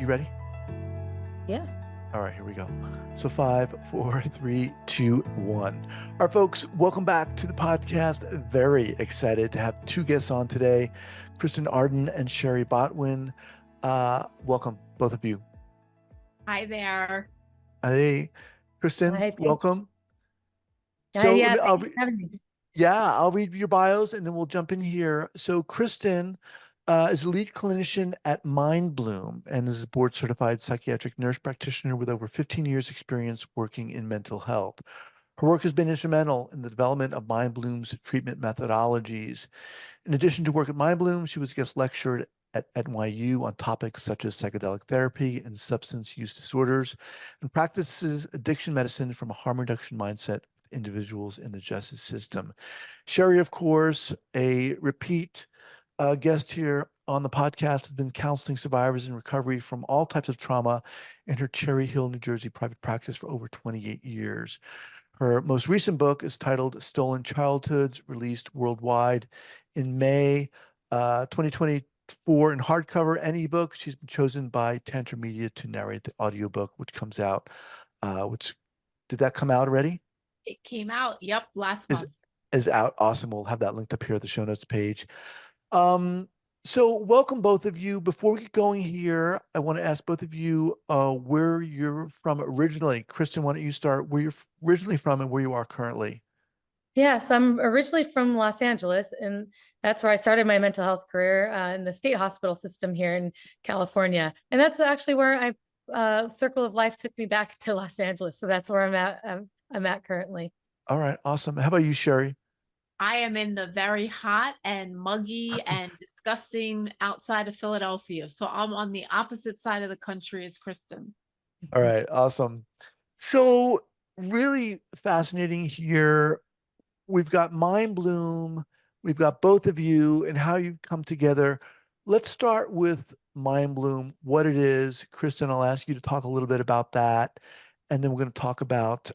You ready? Yeah. All right, here we go. So 5, 4, 3, 2, 1. All right, folks, welcome back to the podcast. Very excited to have two guests on today, Kristin Arden and Shari Botwin. Welcome, both of you. Hi there. Hey, Kristin, Hi, welcome. So yeah, I'll thanks for having me. I'll read your bios and then we'll jump in here. So Kristin is a lead clinician at Mindbloom and is a board certified psychiatric nurse practitioner with over 15 years experience working in mental health. Her work has been instrumental in the development of Mindbloom's treatment methodologies. In addition to work at Mindbloom, she was guest lectured at NYU on topics such as psychedelic therapy and substance use disorders, and practices addiction medicine from a harm reduction mindset with individuals in the justice system. Shari, of course, a repeat guest here on the podcast, has been counseling survivors in recovery from all types of trauma in her Cherry Hill, New Jersey private practice for over 28 years. Her most recent book is titled Stolen Childhoods, released worldwide in May 2024 in hardcover and ebook. She's been chosen by Tantra Media to narrate the audiobook, which comes out, did that come out already? It came out, yep, last month. Is out. Awesome. We'll have that linked up here at the show notes page. So welcome both of you. Before we get going here, I want to ask both of you where you're from originally. Kristin, why don't you start where you're originally from and where you are currently? Yeah, so I'm originally from Los Angeles, and that's where I started my mental health career in the state hospital system here in California. And that's actually where Circle of Life took me back to Los Angeles. So that's where I'm at currently. All right, awesome. How about you, Shari? I am in the very hot and muggy and disgusting outside of Philadelphia. So I'm on the opposite side of the country as Kristin. All right, awesome. So really fascinating here. We've got Mindbloom, we've got both of you and how you've come together. Let's start with Mindbloom, what it is. Kristin, I'll ask you to talk a little bit about that. And then we're going to talk about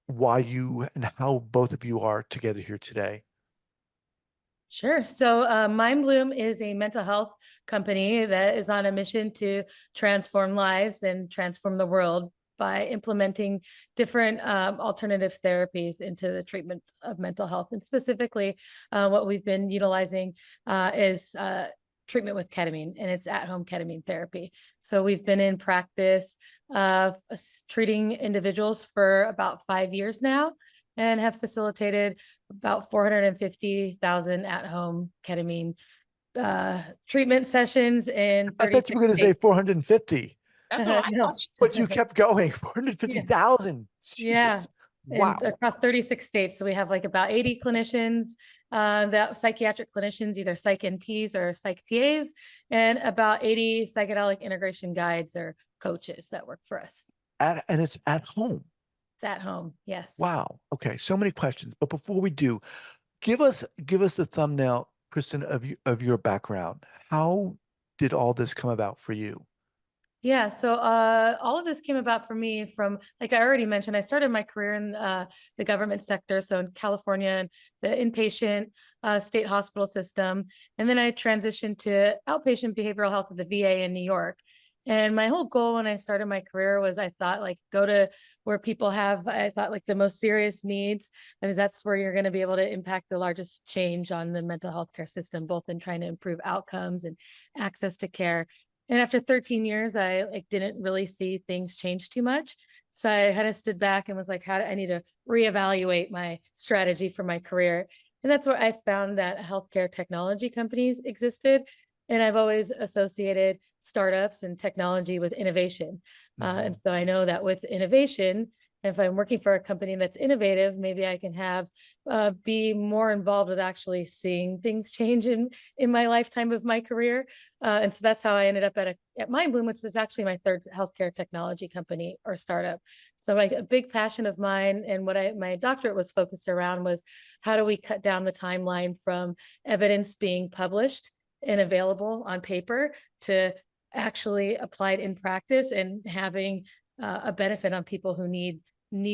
why you and how both of you are together here today. Sure. So Mindbloom is a mental health company that is on a mission to transform lives and transform the world by implementing different alternative therapies into the treatment of mental health. And specifically, what we've been utilizing is treatment with ketamine, and it's at-home ketamine therapy. So we've been in practice of treating individuals for about 5 years now, and have facilitated about 450,000 at-home ketamine treatment sessions in 36 I thought you were going to say 450. That's what I thought. But you kept going, 450,000. Yeah. Jesus. Wow. And across 36 states. So we have like about 80 clinicians, that psychiatric clinicians, either Psych NPs or Psych PAs, and about 80 psychedelic integration guides or coaches that work for us. And it's at home. It's at home. Yes. Wow. Okay. So many questions. But before we do, give us the thumbnail, Kristin, of your background. How did all this come about for you? Yeah, so all of this came about for me from, like I already mentioned, I started my career in the government sector, so in California, and the inpatient state hospital system. And then I transitioned to outpatient behavioral health at the VA in New York. And my whole goal when I started my career was I thought like go to where people have, I thought like the most serious needs, because that's where you're going to be able to impact the largest change on the mental health care system, both in trying to improve outcomes and access to care. And after 13 years, I like didn't really see things change too much. So I kind of stood back and was like, I need to reevaluate my strategy for my career. And that's where I found that healthcare technology companies existed. And I've always associated startups and technology with innovation. And so I know that with innovation, if I'm working for a company that's innovative, maybe I can have be more involved with actually seeing things change in my lifetime of my career. And so that's how I ended up at Mindbloom, which is actually my third healthcare technology company or startup. So like a big passion of mine and what my doctorate was focused around was how do we cut down the timeline from evidence being published and available on paper to actually applied in practice and having a benefit on people who need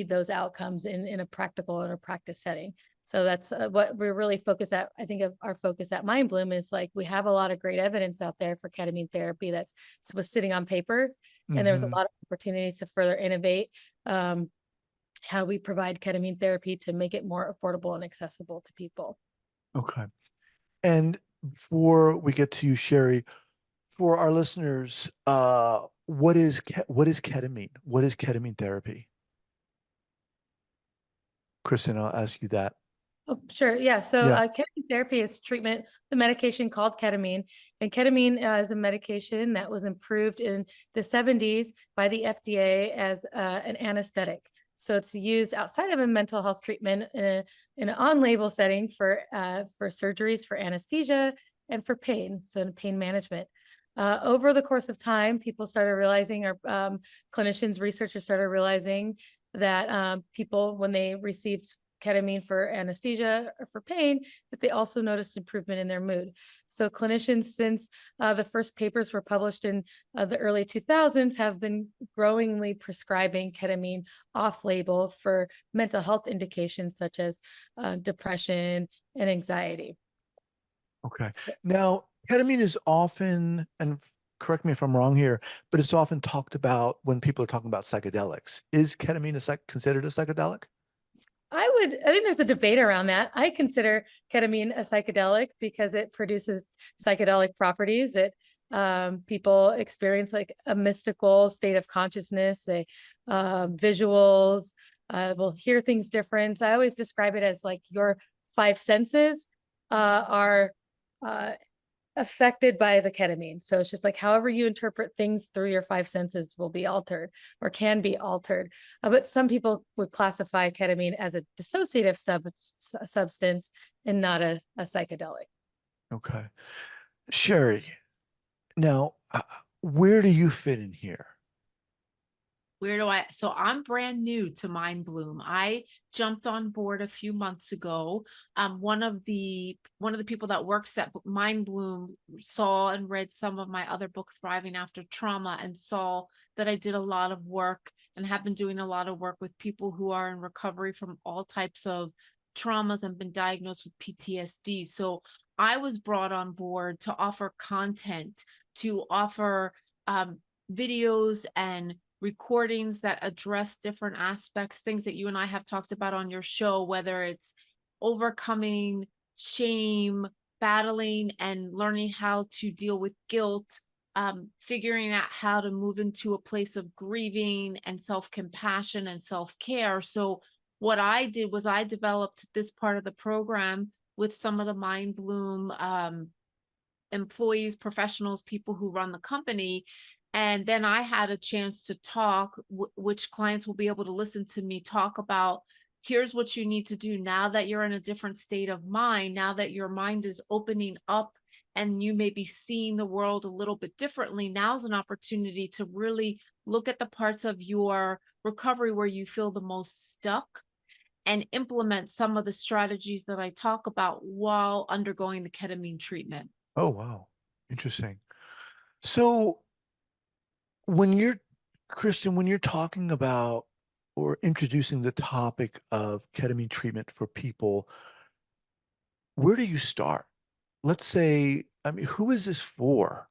those outcomes in a practical or a practice setting. So that's what we're really focused at. I think of our focus at Mindbloom is like, we have a lot of great evidence out there for ketamine therapy that's was sitting on paper. And there's a lot of opportunities to further innovate how we provide ketamine therapy to make it more affordable and accessible to people. Okay. And before we get to you, Shari, for our listeners, what is ketamine? What is ketamine therapy? Kristin, I'll ask you that. Oh, sure. Yeah. So Yeah. ketamine therapy is treatment, the medication called ketamine. And ketamine is a medication that was improved in the 70s by the FDA as an anesthetic. So it's used outside of a mental health treatment in an on-label setting for surgeries, for anesthesia, and for pain. So in pain management. Over the course of time, people started realizing, or clinicians, researchers started realizing that people, when they received ketamine for anesthesia or for pain, that they also noticed improvement in their mood. So clinicians, since the first papers were published in the early 2000s, have been growingly prescribing ketamine off-label for mental health indications such as depression and anxiety. Okay. Now, ketamine is often, and correct me if I'm wrong here, but it's often talked about when people are talking about psychedelics. Is ketamine considered a psychedelic? I think there's a debate around that. I consider ketamine a psychedelic because it produces psychedelic properties. It people experience like a mystical state of consciousness, they visuals, will hear things different. I always describe it as like your five senses are affected by the ketamine. So it's just like however you interpret things through your five senses will be altered or can be altered. But some people would classify ketamine as a dissociative substance and not a psychedelic. Okay. Shari, now, where do you fit in here? So I'm brand new to Mindbloom. I jumped on board a few months ago. One of the people that works at Mindbloom saw and read some of my other book, Thriving After Trauma, and saw that I did a lot of work and have been doing a lot of work with people who are in recovery from all types of traumas and been diagnosed with PTSD. So I was brought on board to offer content, to offer videos and recordings that address different aspects, things that you and I have talked about on your show, whether it's overcoming shame, battling and learning how to deal with guilt, figuring out how to move into a place of grieving and self-compassion and self-care. So what I did was I developed this part of the program with some of the Mindbloom employees, professionals, people who run the company. And then I had a chance to talk, which clients will be able to listen to me talk about, here's what you need to do now that you're in a different state of mind, now that your mind is opening up and you may be seeing the world a little bit differently. Now's an opportunity to really look at the parts of your recovery where you feel the most stuck and implement some of the strategies that I talk about while undergoing the ketamine treatment. Oh, wow. Interesting. So when you're, Kristin, when you're talking about or introducing the topic of ketamine treatment for people, where do you start? Let's say, I mean, who is this for?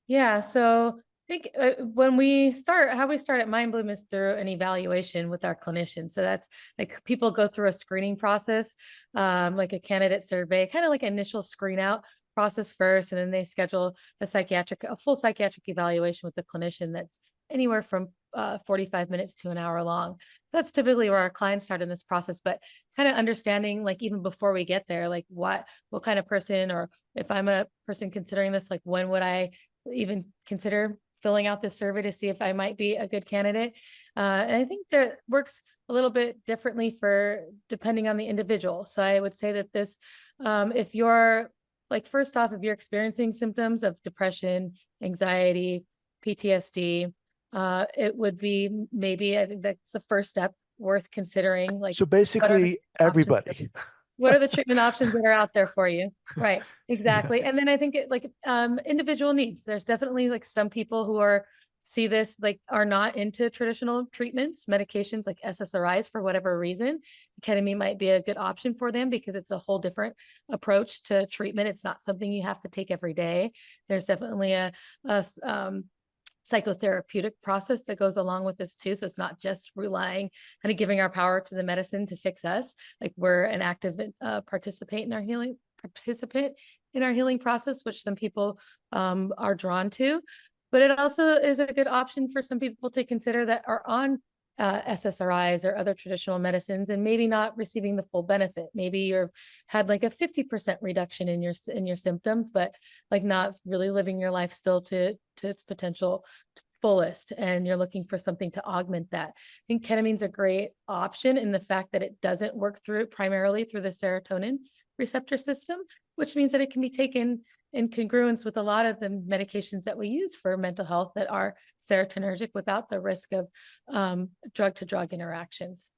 Yeah, so I think when we start, how we start at Mindbloom is through an evaluation with our clinician. So that's like people go through a screening process, like a candidate survey, kind of like an initial screen out process first, and then they schedule a full psychiatric evaluation with the clinician that's anywhere from 45 minutes to an hour long. That's typically where our clients start in this process, but kind of understanding, like even before we get there, like what kind of person, or if I'm a person considering this, like when would I even consider filling out this survey to see if I might be a good candidate. And I think that works a little bit differently for depending on the individual. So I would say that this, if you're like, first off, if you're experiencing symptoms of depression, anxiety, PTSD, it would be maybe, I think that's the first step worth considering. Like, So basically, everybody. what are the treatment options that are out there for you? Right, Yeah. exactly. And then I think individual needs. There's definitely like some people who are see this, like are not into traditional treatments, medications like SSRIs for whatever reason, ketamine might be a good option for them because it's a whole different approach to treatment. It's not something you have to take every day. There's definitely a psychotherapeutic process that goes along with this too. So it's not just relying kind of giving our power to the medicine to fix us. Like we're an active participant in our healing process, which some people are drawn to. But it also is a good option for some people to consider that are on SSRIs or other traditional medicines and maybe not receiving the full benefit. Maybe you've had like a 50% reduction in your symptoms, but like not really living your life still to its potential fullest, and you're looking for something to augment that. I think ketamine's a great option in the fact that it doesn't work primarily through the serotonin receptor system, which means that it can be taken in congruence with a lot of the medications that we use for mental health that are serotonergic without the risk of drug-to-drug interactions.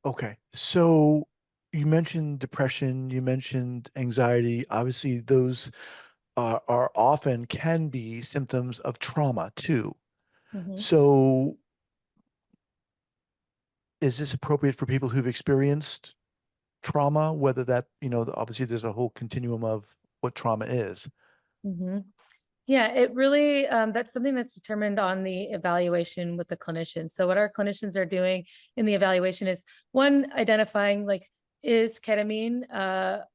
Okay. So you mentioned depression, you mentioned anxiety. Obviously, those are often can be symptoms of trauma too. Mhm. So is this appropriate for people who've experienced trauma, whether that, obviously there's a whole continuum of what trauma is. Mhm. Yeah, it really, that's something that's determined on the evaluation with the clinician. So what our clinicians are doing in the evaluation is one, identifying like, is ketamine a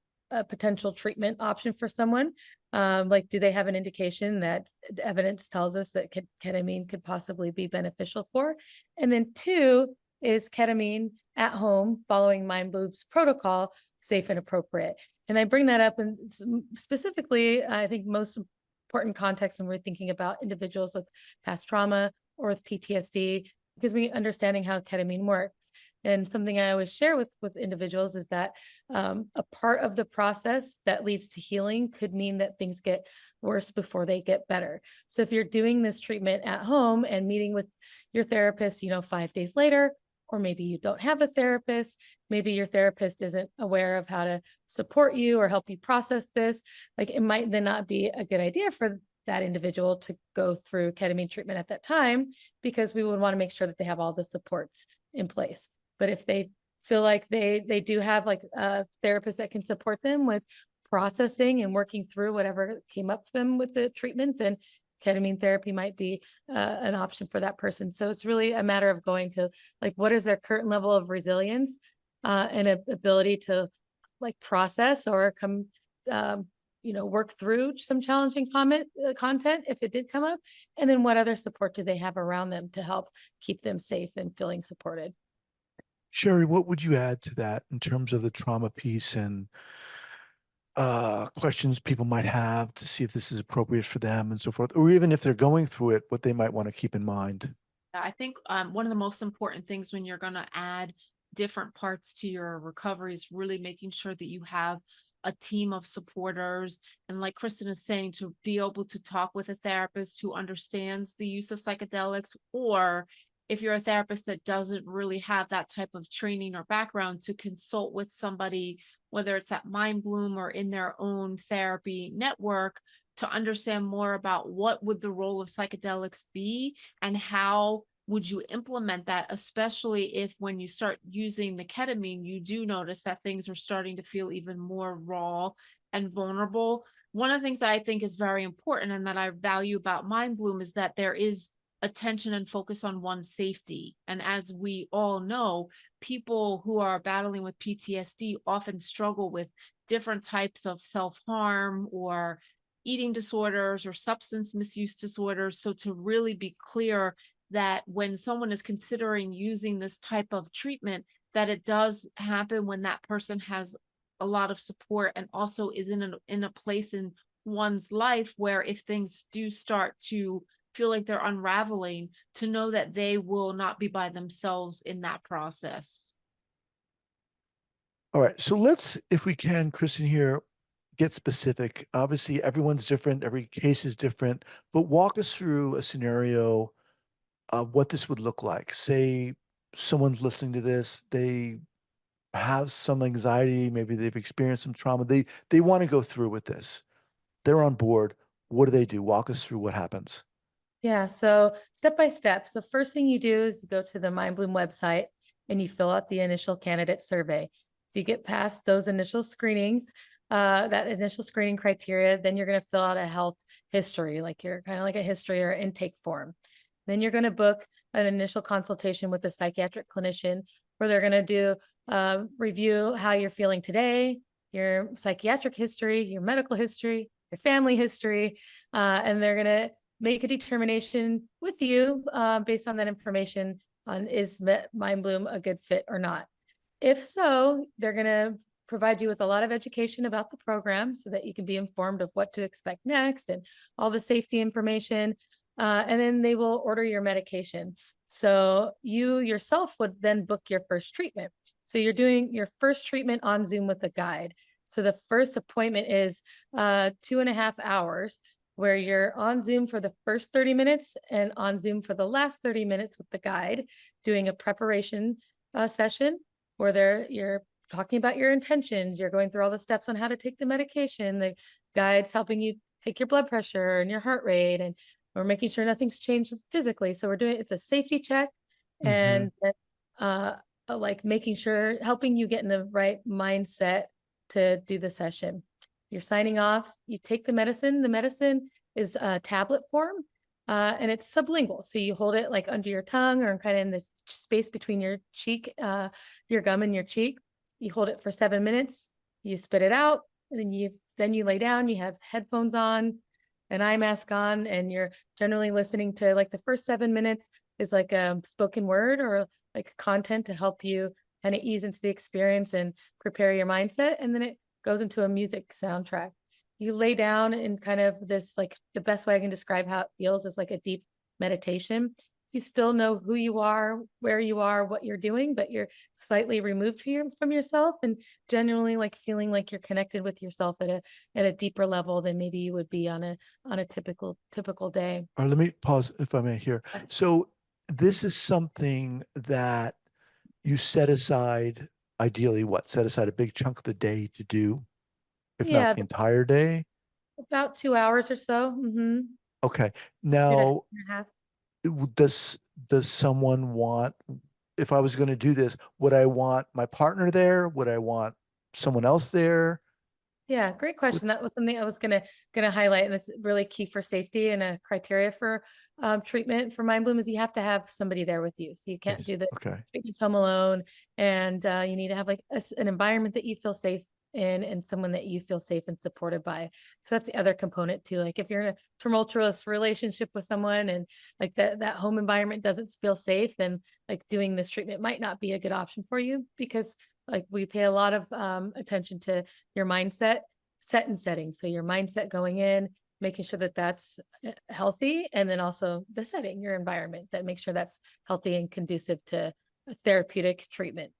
potential treatment option for someone? Like, do they have an indication that evidence tells us that ketamine could possibly be beneficial for? And then two, is ketamine at home following Mindbloom's protocol safe and appropriate? And I bring that up, and specifically, I think most important context when we're thinking about individuals with past trauma or with PTSD, because we understanding how ketamine works. And something I always share with individuals is that a part of the process that leads to healing could mean that things get worse before they get better. So if you're doing this treatment at home and meeting with your therapist, 5 days later, or maybe you don't have a therapist, maybe your therapist isn't aware of how to support you or help you process this, like it might then not be a good idea for that individual to go through ketamine treatment at that time, because we would want to make sure that they have all the supports in place. But if they feel like they do have like a therapist that can support them with processing and working through whatever came up for them with the treatment, then ketamine therapy might be an option for that person. So it's really a matter of going to like, what is their current level of resilience and ability to like process or come, work through some challenging content if it did come up. And then what other support do they have around them to help keep them safe and feeling supported? Shari, what would you add to that in terms of the trauma piece and questions people might have to see if this is appropriate for them and so forth, or even if they're going through it, what they might want to keep in mind? I think one of the most important things when you're going to add different parts to your recovery is really making sure that you have a team of supporters. And like Kristin is saying, to be able to talk with a therapist who understands the use of psychedelics, or if you're a therapist that doesn't really have that type of training or background, to consult with somebody, whether it's at Mindbloom or in their own therapy network, to understand more about what would the role of psychedelics be and how would you implement that, especially if when you start using the ketamine, you do notice that things are starting to feel even more raw and vulnerable. One of the things I think is very important and that I value about Mindbloom is that there is attention and focus on one's safety. And as we all know, people who are battling with PTSD often struggle with different types of self-harm or eating disorders or substance misuse disorders. So to really be clear that when someone is considering using this type of treatment, that it does happen when that person has a lot of support and also is in a place in one's life where if things do start to feel like they're unraveling, to know that they will not be by themselves in that process. All right. So let's, if we can, Kristin, here, get specific. Obviously, everyone's different, every case is different, but walk us through a scenario of what this would look like. Say someone's listening to this, they have some anxiety, maybe they've experienced some trauma. They want to go through with this. They're on board. What do they do? Walk us through what happens. Yeah, so step by step. So first thing you do is you go to the Mindbloom website and you fill out the initial candidate survey. If you get past those initial screenings, that initial screening criteria, then you're going to fill out a health history, like you're kind of like a history or intake form. Then you're going to book an initial consultation with a psychiatric clinician where they're going to do review how you're feeling today, your psychiatric history, your medical history, your family history, and they're going to make a determination with you based on that information on is Mindbloom a good fit or not. If so, they're going to provide you with a lot of education about the program so that you can be informed of what to expect next and all the safety information. And then they will order your medication. So you yourself would then book your first treatment. So you're doing your first treatment on Zoom with a guide. So the first appointment is 2.5 hours where you're on Zoom for the first 30 minutes and on Zoom for the last 30 minutes with the guide, doing a preparation session where you're talking about your intentions. You're going through all the steps on how to take the medication. The guide's helping you take your blood pressure and your heart rate, and we're making sure nothing's changed physically. So it's a safety check and like making sure, helping you get in the right mindset to do the session. You're signing off, you take the medicine. The medicine is a tablet form and it's sublingual. So you hold it like under your tongue or kind of in the space between your cheek, your gum and your cheek. You hold it for 7 minutes, you spit it out, and then you lay down, you have headphones on, an eye mask on, and you're generally listening to like the first 7 minutes is like a spoken word or like content to help you kind of ease into the experience and prepare your mindset. And then it goes into a music soundtrack. You lay down in kind of this, like the best way I can describe how it feels is like a deep meditation. You still know who you are, where you are, what you're doing, but you're slightly removed from yourself and genuinely like feeling like you're connected with yourself at a deeper level than maybe you would be on a typical day. All right, let me pause if I may here. Yes. So this is something that you set aside, ideally what? Set aside a big chunk of the day to do, if not Yeah, the entire day? about 2 hours or so. Okay. 2.5 Now, does someone want, if I was going to do this, would I want my partner there? Would I want someone else there? Yeah, great question. That was something I was gonna highlight, and it's really key for safety and a criteria for treatment for Mindbloom is you have to have somebody there with you. So you can't Yes. do the Okay. treatments home alone, and you need to have like an environment that you feel safe in and someone that you feel safe and supported by. So that's the other component too. Like if you're in a tumultuous relationship with someone and like that home environment doesn't feel safe, then like doing this treatment might not be a good option for you because like we pay a lot of attention to your mindset, set and setting. So your mindset going in, making sure that that's healthy, and then also the setting, your environment that makes sure that's healthy and conducive to a therapeutic treatment.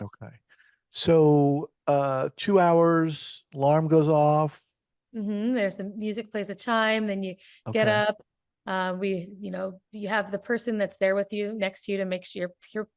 Okay. So 2 hours, alarm goes off. There's some music plays a chime, then you get Okay. up. You have the person that's there with you next to you to make sure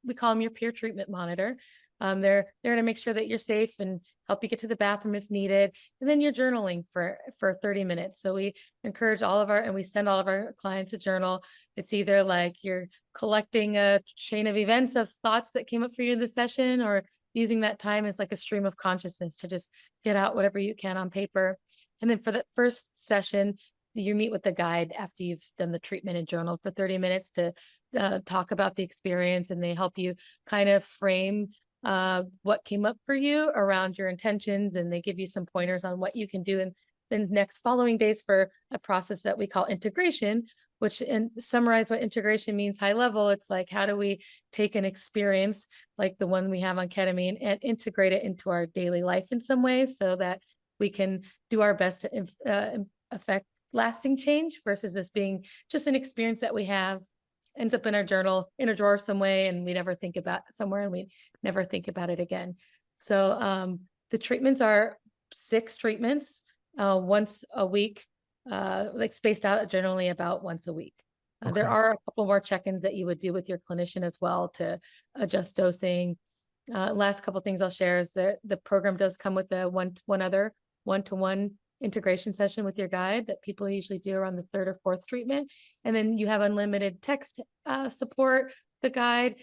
we call them your peer treatment monitor. They're there to make sure that you're safe and help you get to the bathroom if needed. And then you're journaling for 30 minutes. So we encourage and we send all of our clients a journal. It's either like you're collecting a chain of events of thoughts that came up for you in the session, or using that time as like a stream of consciousness to just get out whatever you can on paper. And then for the first session, you meet with the guide after you've done the treatment and journal for 30 minutes to talk about the experience, and they help you kind of frame what came up for you around your intentions, and they give you some pointers on what you can do in the next following days for a process that we call integration, which and summarize what integration means high level. It's like, how do we take an experience like the one we have on ketamine and integrate it into our daily life in some ways so that we can do our best to affect lasting change versus this being just an experience that we have, ends up in our journal in a drawer some way, and we never think about somewhere and we never think about it again. So the treatments are 6 treatments once a week, like spaced out generally about once a week. There Okay. are a couple more check-ins that you would do with your clinician as well to adjust dosing. Last couple things I'll share is that the program does come with one other one-to-one integration session with your guide that people usually do around the third or fourth treatment. And then you have unlimited text support, the guide,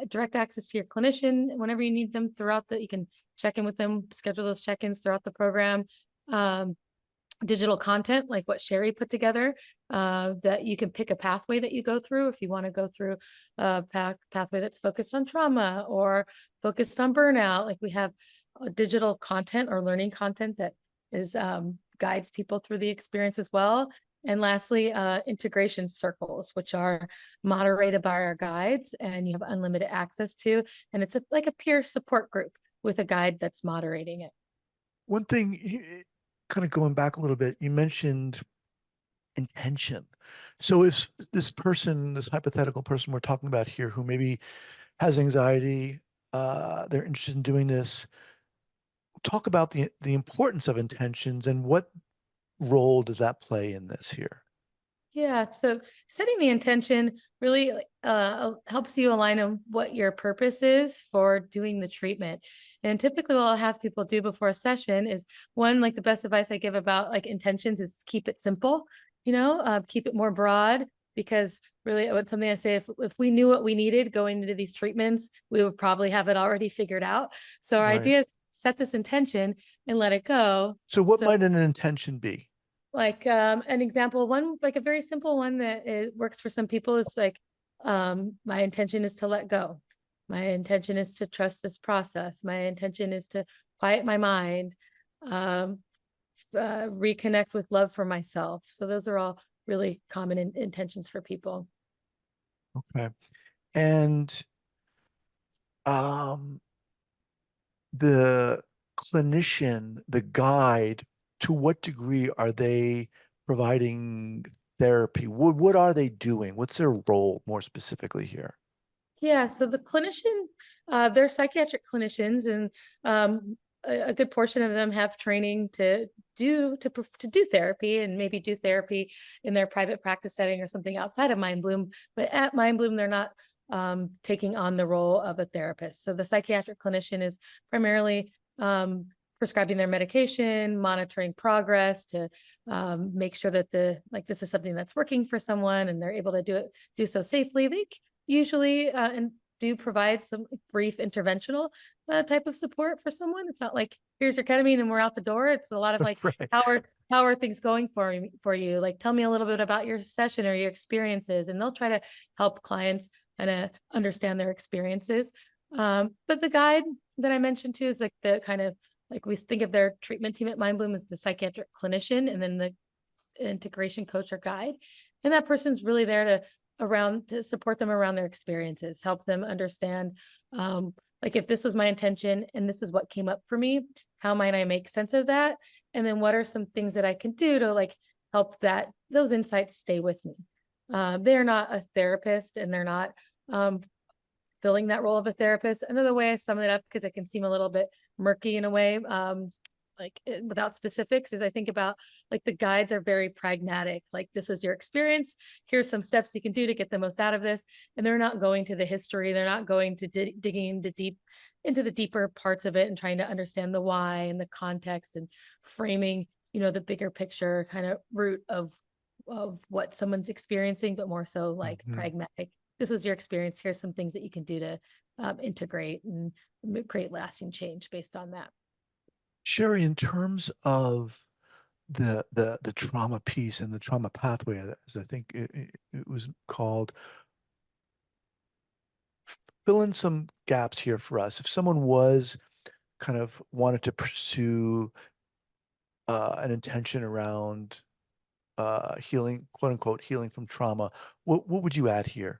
direct access to your clinician whenever you need them throughout you can check in with them, schedule those check-ins throughout the program. Digital content like what Shari put together, that you can pick a pathway that you go through if you want to go through a pathway that's focused on trauma or focused on burnout. Like we have digital content or learning content that is guides people through the experience as well. And lastly, integration circles, which are moderated by our guides and you have unlimited access to, and it's like a peer support group with a guide that's moderating it. One thing, kind of going back a little bit, you mentioned intention. So if this person, this hypothetical person we're talking about here, who maybe has anxiety, they're interested in doing this, talk about the importance of intentions and what role does that play in this here? Yeah, so setting the intention really helps you align on what your purpose is for doing the treatment. And typically what I'll have people do before a session is one, like the best advice I give about like intentions is keep it simple, keep it more broad, because really it's something I say, if we knew what we needed going into these treatments, we would probably have it already figured out. So our Right. idea is set this intention and let it go. So what might an intention be? Like an example, one like a very simple one that it works for some people is like, my intention is to let go. My intention is to trust this process. My intention is to quiet my mind, reconnect with love for myself. So those are all really common intentions for people. Okay. And the clinician, the guide, to what degree are they providing therapy? What are they doing? What's their role more specifically here? Yeah, so the clinician, they're psychiatric clinicians, and a good portion of them have training to do therapy, and maybe do therapy in their private practice setting or something outside of Mindbloom. But at Mindbloom, they're not taking on the role of a therapist. So the psychiatric clinician is primarily prescribing their medication, monitoring progress to make sure that this is something that's working for someone and they're able to do so safely. They usually and do provide some brief interventional type of support for someone. It's not like, here's your ketamine and we're out the door. It's a lot of like, Right. how are things going for you? Like, tell me a little bit about your session or your experiences, and they'll try to help clients kind of understand their experiences. But the guide that I mentioned too is like the kind of like, we think of their treatment team at Mindbloom as the psychiatric clinician, and then the integration coach or guide. And that person's really there to support them around their experiences, help them understand, like, if this was my intention and this is what came up for me, how might I make sense of that? And then what are some things that I can do to like help those insights stay with me? They're not a therapist, and they're not filling that role of a therapist. Another way I sum it up, because it can seem a little bit murky in a way, without specifics, is I think about like the guides are very pragmatic. Like, this was your experience. Here's some steps you can do to get the most out of this. And they're not going to the history. They're not going to digging into the deeper parts of it and trying to understand the why and the context and framing, the bigger picture kind of root of what someone's experiencing, but more so like pragmatic. This was your experience. Here's some things that you can do to integrate and create lasting change based on that. Shari, in terms of the trauma piece and the trauma pathway, as I think it was called, fill in some gaps here for us. If someone was kind of wanted to pursue an intention around healing, quote unquote, healing from trauma, what would you add here?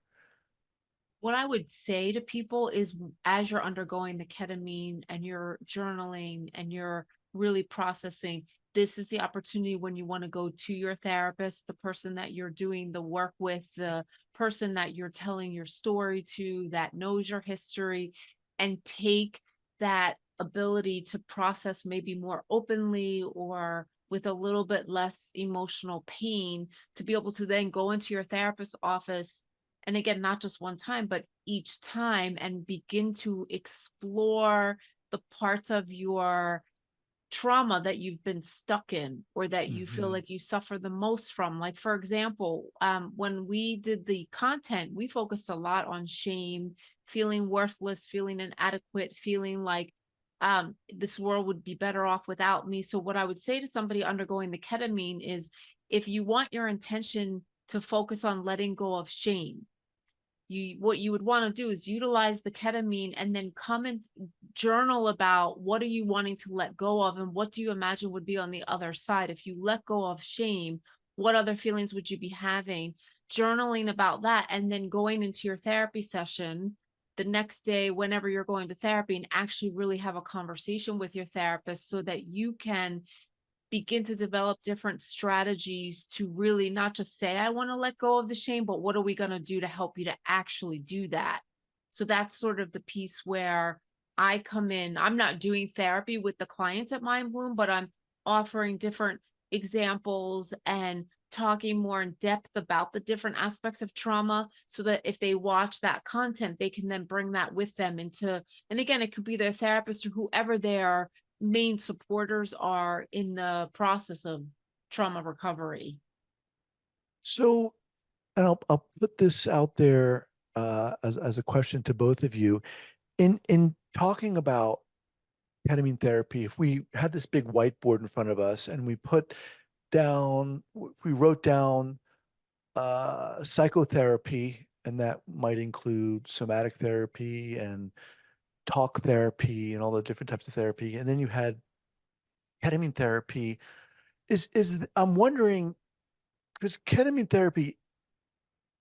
What I would say to people is, as you're undergoing the ketamine and you're journaling and you're really processing, this is the opportunity when you want to go to your therapist, the person that you're doing the work with, the person that you're telling your story to, that knows your history, and take that ability to process maybe more openly or with a little bit less emotional pain, to be able to then go into your therapist's office. And again, not just one time, but each time, and begin to explore the parts of your trauma that you've been stuck in, or that you feel Mhm. like you suffer the most from. Like, for example, when we did the content, we focused a lot on shame, feeling worthless, feeling inadequate, feeling like this world would be better off without me. So what I would say to somebody undergoing the ketamine is, if you want your intention to focus on letting go of shame, what you would want to do is utilize the ketamine and then come and journal about what are you wanting to let go of, and what do you imagine would be on the other side. If you let go of shame, what other feelings would you be having? Journaling about that, and then going into your therapy session the next day, whenever you're going to therapy, and actually really have a conversation with your therapist so that you can begin to develop different strategies to really not just say, I want to let go of the shame, but what are we going to do to help you to actually do that? So that's sort of the piece where I come in. I'm not doing therapy with the clients at Mindbloom, but I'm offering different examples and talking more in depth about the different aspects of trauma, so that if they watch that content, they can then bring that with them into, and again, it could be their therapist or whoever their main supporters are in the process of trauma recovery. So, and I'll put this out there as a question to both of you. In talking about ketamine therapy, if we had this big whiteboard in front of us and we put down, if we wrote down psychotherapy, and that might include somatic therapy and talk therapy and all the different types of therapy, and then you had ketamine therapy. I'm wondering, because ketamine therapy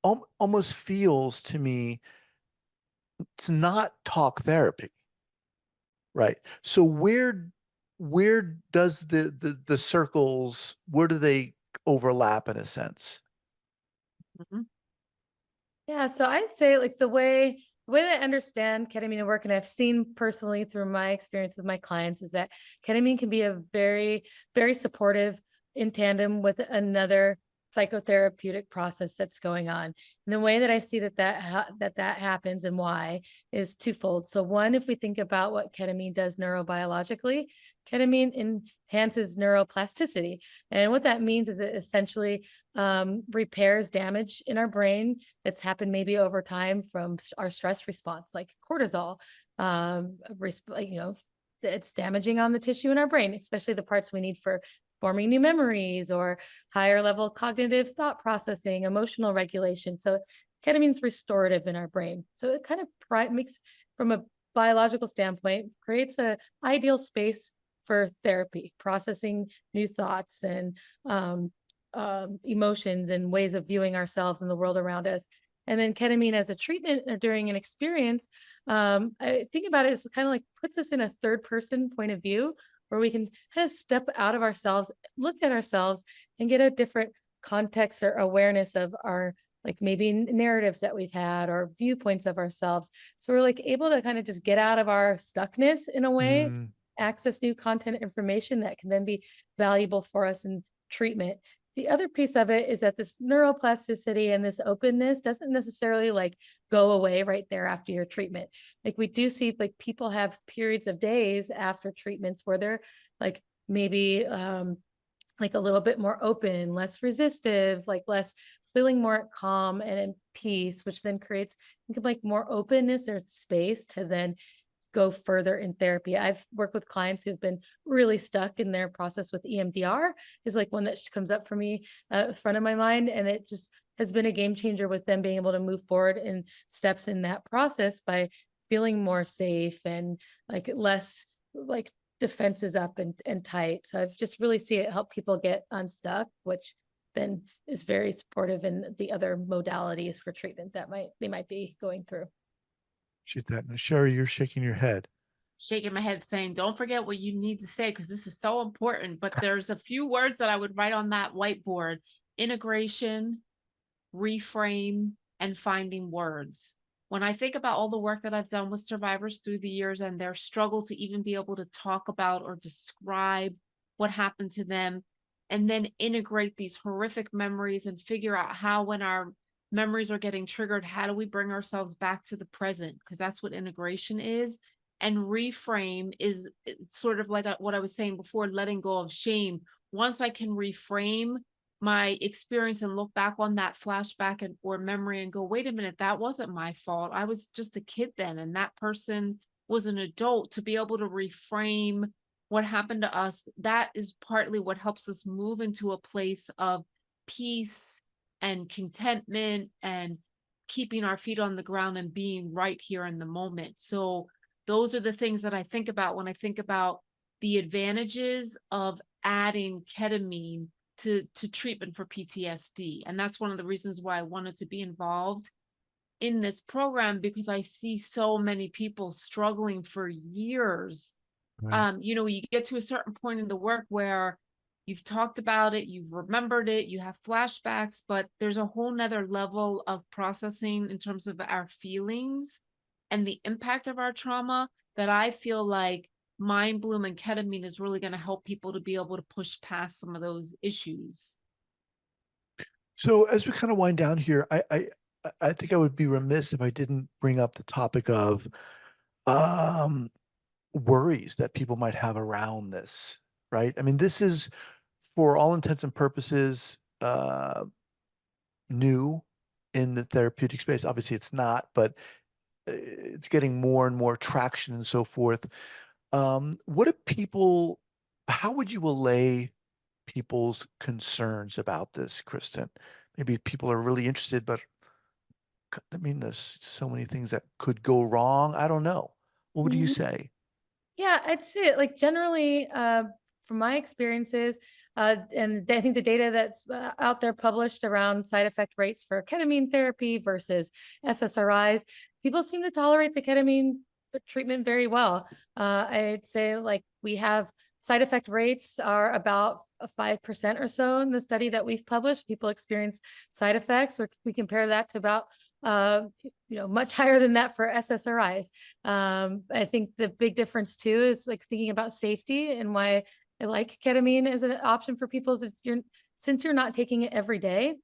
almost feels to me it's not talk therapy, right? So where does the circles, where do they overlap in a sense? Mhm. Yeah, so I'd say like the way that I understand ketamine to work, and I've seen personally through my experience with my clients, is that ketamine can be a very, very supportive in tandem with another psychotherapeutic process that's going on. And the way that I see that happens and why is twofold. So one, if we think about what ketamine does neurobiologically, ketamine enhances neuroplasticity. And what that means is it essentially repairs damage in our brain that's happened maybe over time from our stress response, like cortisol. It's damaging on the tissue in our brain, especially the parts we need for forming new memories or higher level cognitive thought processing, emotional regulation. So ketamine's restorative in our brain. So it kind of makes, from a biological standpoint, creates a ideal space for therapy, processing new thoughts and emotions and ways of viewing ourselves and the world around us. And then ketamine as a treatment during an experience, I think about it as kind of like puts us in a third person point of view, where we can kind of step out of ourselves, look at ourselves, and get a different context or awareness of our, like, maybe narratives that we've had or viewpoints of ourselves. So we're like able to kind of just get out of our stuckness in a way, Mm, access new content information that can then be valuable for us in treatment. The other piece of it is that this neuroplasticity and this openness doesn't necessarily like go away right there after your treatment. Like we do see like people have periods of days after treatments where they're like maybe like a little bit more open, less resistive, like less feeling more calm and in peace, which then creates like more openness or space to then go further in therapy. I've worked with clients who've been really stuck in their process with EMDR, is like one that comes up for me front of my mind. And it just has been a game changer with them being able to move forward in steps in that process by feeling more safe and like less like defenses up and tight. So I've just really see it help people get unstuck, which then is very supportive in the other modalities for treatment that they might be going through. shoot that. Now, Sherry, you're shaking your head. Shaking my head saying, don't forget what you need to say, because this is so important. But there's a few words that I would write on that whiteboard: integration, reframe, and finding words. When I think about all the work that I've done with survivors through the years and their struggle to even be able to talk about or describe what happened to them, and then integrate these horrific memories and figure out how, when our memories are getting triggered, how do we bring ourselves back to the present? Because that's what integration is. and reframe is sort of like what I was saying before, letting go of shame. Once I can reframe my experience and look back on that flashback or memory and go, wait a minute, that wasn't my fault. I was just a kid then, and that person was an adult. To be able to reframe what happened to us, that is partly what helps us move into a place of peace and contentment and keeping our feet on the ground and being right here in the moment. So those are the things that I think about when I think about the advantages of adding ketamine to treatment for PTSD. And that's one of the reasons why I wanted to be involved in this program, because I see so many people struggling for years. Right. You get to a certain point in the work where you've talked about it, you've remembered it, you have flashbacks, but there's a whole nother level of processing in terms of our feelings and the impact of our trauma that I feel like Mindbloom and ketamine is really going to help people to be able to push past some of those issues. So as we kind of wind down here, I think I would be remiss if I didn't bring up the topic of um, worries that people might have around this, right? I mean, this is, for all intents and purposes, new in the therapeutic space. Obviously, it's not, but it's getting more and more traction and so forth. What do people, how would you allay people's concerns about this, Kristin? Maybe people are really interested, but I mean, there's so many things that could go wrong. I don't know. What do you Mhm. say? Yeah, I'd say like generally, from my experiences, and I think the data that's out there published around side effect rates for ketamine therapy versus SSRIs, people seem to tolerate the ketamine treatment very well. I'd say like we have side effect rates are about 5% or so in the study that we've published. People experience side effects, or we compare that to about much higher than that for SSRIs. I think the big difference too is like thinking about safety, and why I like ketamine as an option for people is since you're not taking it every day,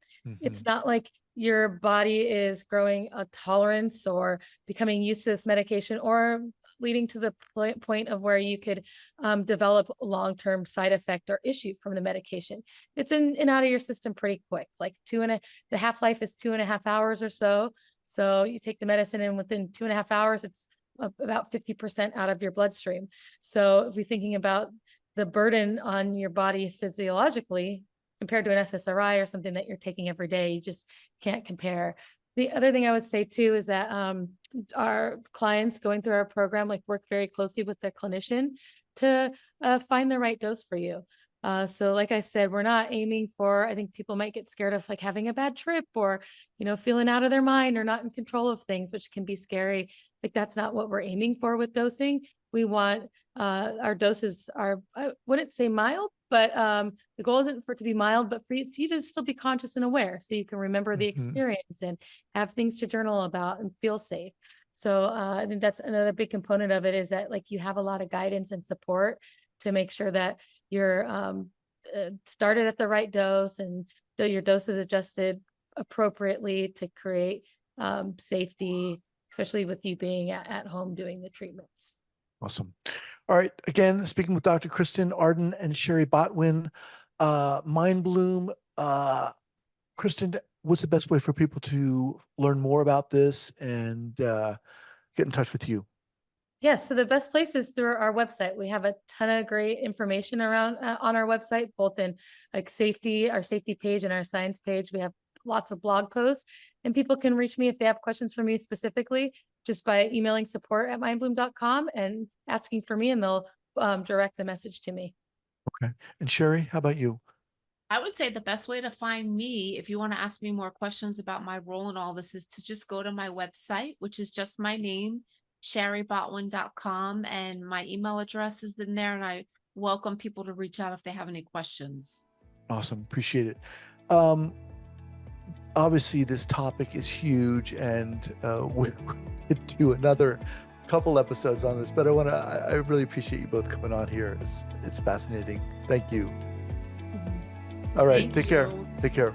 it's not like your body is growing a tolerance or becoming used to this medication, or leading to the point of where you could develop long-term side effect or issue from the medication. It's in and out of your system pretty quick, like the half-life is 2.5 hours or so. So you take the medicine, and within 2.5 hours, it's about 50% out of your bloodstream. So if we're thinking about the burden on your body physiologically compared to an SSRI or something that you're taking every day, you just can't compare. The other thing I would say too is that our clients going through our program like work very closely with the clinician to find the right dose for you. So like I said, we're not aiming for, I think people might get scared of like having a bad trip, or, feeling out of their mind or not in control of things, which can be scary. Like that's not what we're aiming for with dosing. We want our doses are, I wouldn't say mild, but the goal isn't for it to be mild, but for you to still be conscious and aware, so you can remember the experience and have things to journal about and feel safe. So I think that's another big component of it, is that like you have a lot of guidance and support to make sure that you're started at the right dose, and your dose is adjusted appropriately to create safety, especially with you being at home doing the treatments. Awesome. All right. Again, speaking with Dr. Kristin Arden and Shari Botwin, Mindbloom. Kristin, what's the best way for people to learn more about this and get in touch with you? Yes, so the best place is through our website. We have a ton of great information around on our website, both in like safety, our safety page, and our science page. We have lots of blog posts, and people can reach me if they have questions for me specifically, just by emailing support@mindbloom.com and asking for me, and they'll direct the message to me. Okay. And Shari, how about you? I would say the best way to find me, if you want to ask me more questions about my role in all this, is to just go to my website, which is just my name, sharibotwin.com, and my email address is in there, and I welcome people to reach out if they have any questions. Awesome. Appreciate it. Obviously, this topic is huge, and we could do another couple episodes on this, but I really appreciate you both coming on here. It's fascinating. Thank you. All right. Thank Take care. you. Take care.